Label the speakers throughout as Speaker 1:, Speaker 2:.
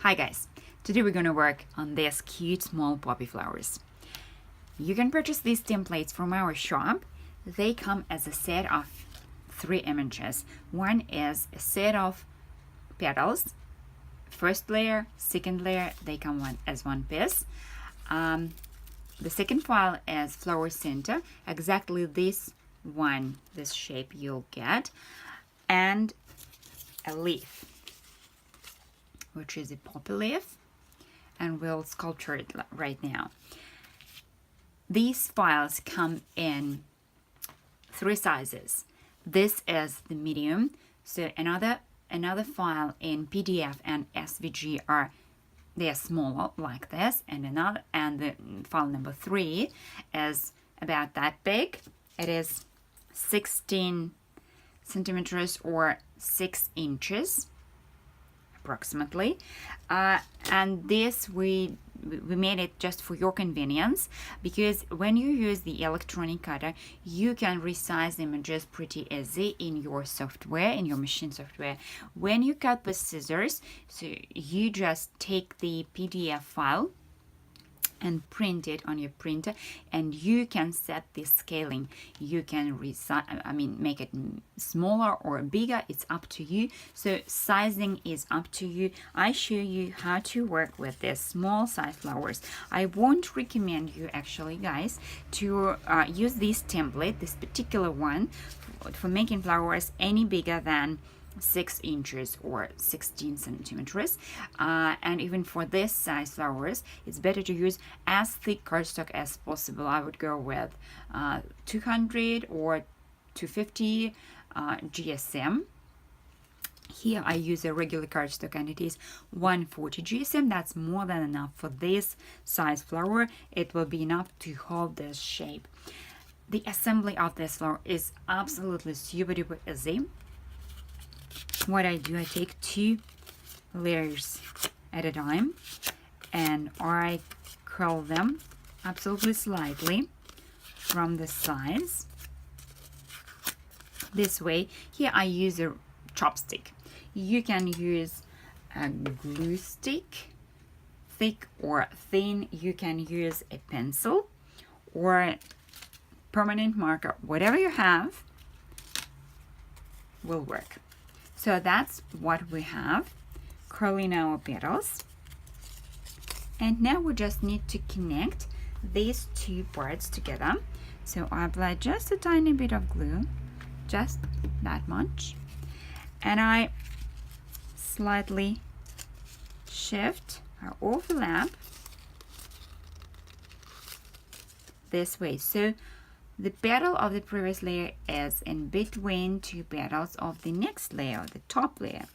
Speaker 1: Hi guys, today we're going to work on these cute small poppy flowers. You can purchase these templates from our shop. They come as a set of 3 images. One is a set of petals, first layer, second layer, they come as one piece. The second file is flower center, exactly this shape you'll get, and a leaf, which is a poppy leaf, and we'll sculpture it right now. These files come in 3 sizes. This is the medium, so another file in PDF and SVG they are smaller like this, and the file number 3 is about that big. It is 16 centimeters or 6 inches approximately, and this we made it just for your convenience, because when you use the electronic cutter you can resize images pretty easy in your software, in your machine software. When you cut with scissors, so you just take the PDF file and print it on your printer, and you can set the scaling. You can make it smaller or bigger, it's up to you. So sizing is up to you. I show you how to work with these small size flowers. I won't recommend you actually, guys, to use this template, this particular one, for making flowers any bigger than 6 inches or 16 centimeters, and even for this size flowers it's better to use as thick cardstock as possible. I would go with 200 or 250 GSM. Here I use a regular cardstock and it is 140 GSM. That's more than enough for this size flower. It will be enough to hold this shape. The assembly of this flower is absolutely super duper easy. What I do, I take 2 layers at a time and I curl them absolutely slightly from the sides. This way, here I use a chopstick. You can use a glue stick, thick or thin. You can use a pencil or permanent marker. Whatever you have will work. So that's what we have, curling our petals. And now we just need to connect these 2 parts together. So I apply just a tiny bit of glue, just that much. And I slightly shift or overlap this way. So the petal of the previous layer is in between 2 petals of the next layer, the top layer.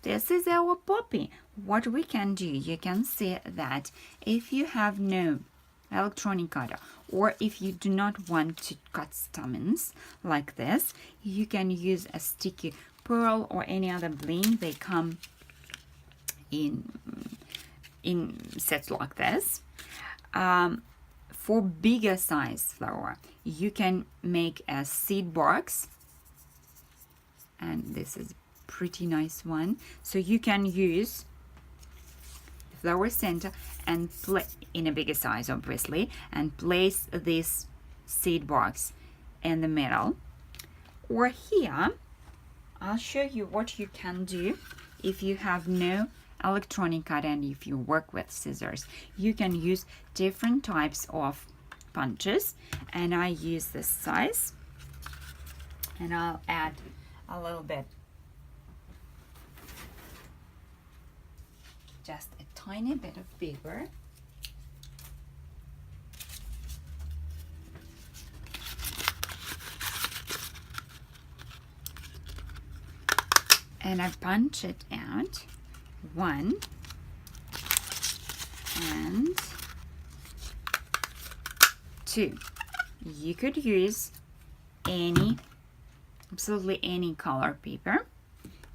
Speaker 1: This is our poppy. What we can do, you can see that if you have no electronic cutter, or if you do not want to cut stamens like this, you can use a sticky pearl or any other bling. They come in sets like this. For bigger size flower, you can make a seed box, and this is a pretty nice one. So you can use the flower center and in a bigger size, obviously, and place this seed box in the middle. Or here, I'll show you what you can do if you have no electronic cutter and if you work with scissors. You can use different types of punches, and I use this size, and I'll add a little bit, just a tiny bit of paper. And I punch it out, 1 and 2. You could use absolutely any color paper.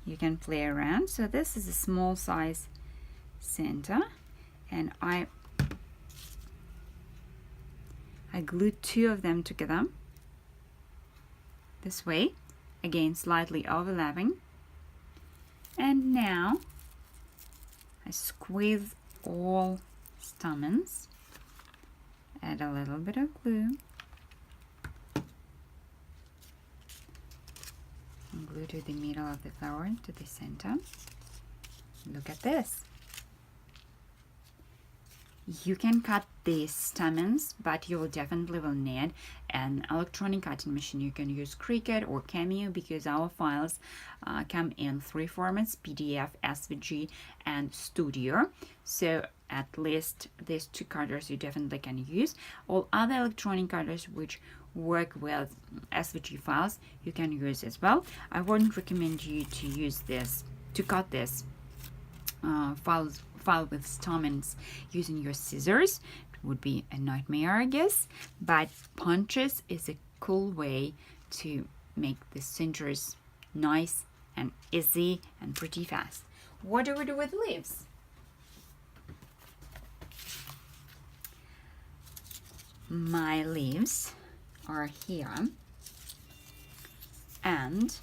Speaker 1: You can play around. So this is a small size center, and I glue 2 of them together this way, again slightly overlapping. And now I squeeze all stamens, add a little bit of glue, and glue to the middle of the flower, to the center. Look at this. You can cut these stamens, but you will definitely need an electronic cutting machine. You can use CriCut or Cameo because our files come in 3 formats: PDF, SVG, and Studio. So at least these 2 cutters you definitely can use. All other electronic cutters which work with SVG files you can use as well. I wouldn't recommend you to use this, to cut this file with stamens using your scissors. It would be a nightmare, I guess, but punches is a cool way to make the centers nice and easy and pretty fast. What do we do with leaves? My leaves are here, and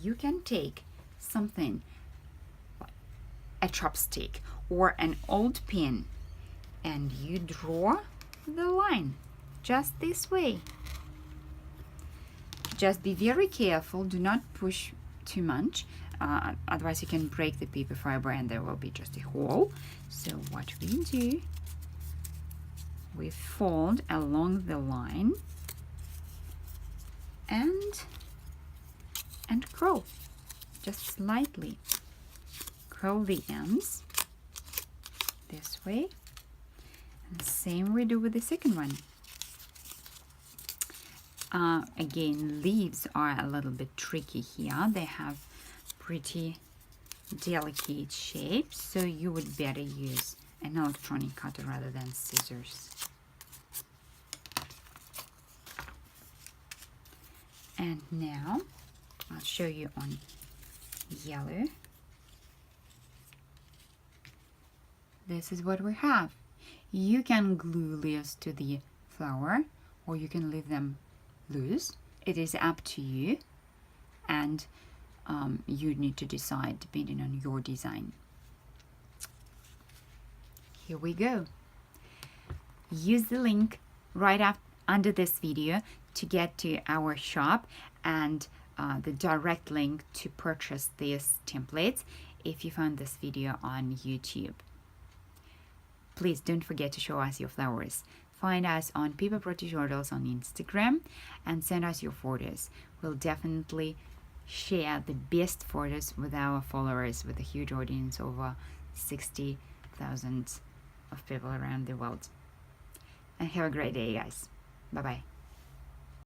Speaker 1: you can take something, a chopstick or an old pin, and you draw the line just this way. Just be very careful, do not push too much, otherwise you can break the paper fiber and there will be just a hole. So what we do, we fold along the line and curl, just slightly. Curl the ends this way, and the same we do with the second one. Again, leaves are a little bit tricky here. They have pretty delicate shapes, so you would better use an electronic cutter rather than scissors. And now I'll show you on yellow. This is what we have. You can glue leaves to the flower or you can leave them loose. It is up to you, and you need to decide depending on your design. Here we go. Use the link right up under this video to get to our shop and the direct link to purchase these templates if you found this video on YouTube. Please don't forget to show us your flowers. Find us on Paper Pro Tutorials on Instagram and send us your photos. We'll definitely share the best photos with our followers, with a huge audience, over 60,000 of people around the world. And have a great day, guys. Bye-bye.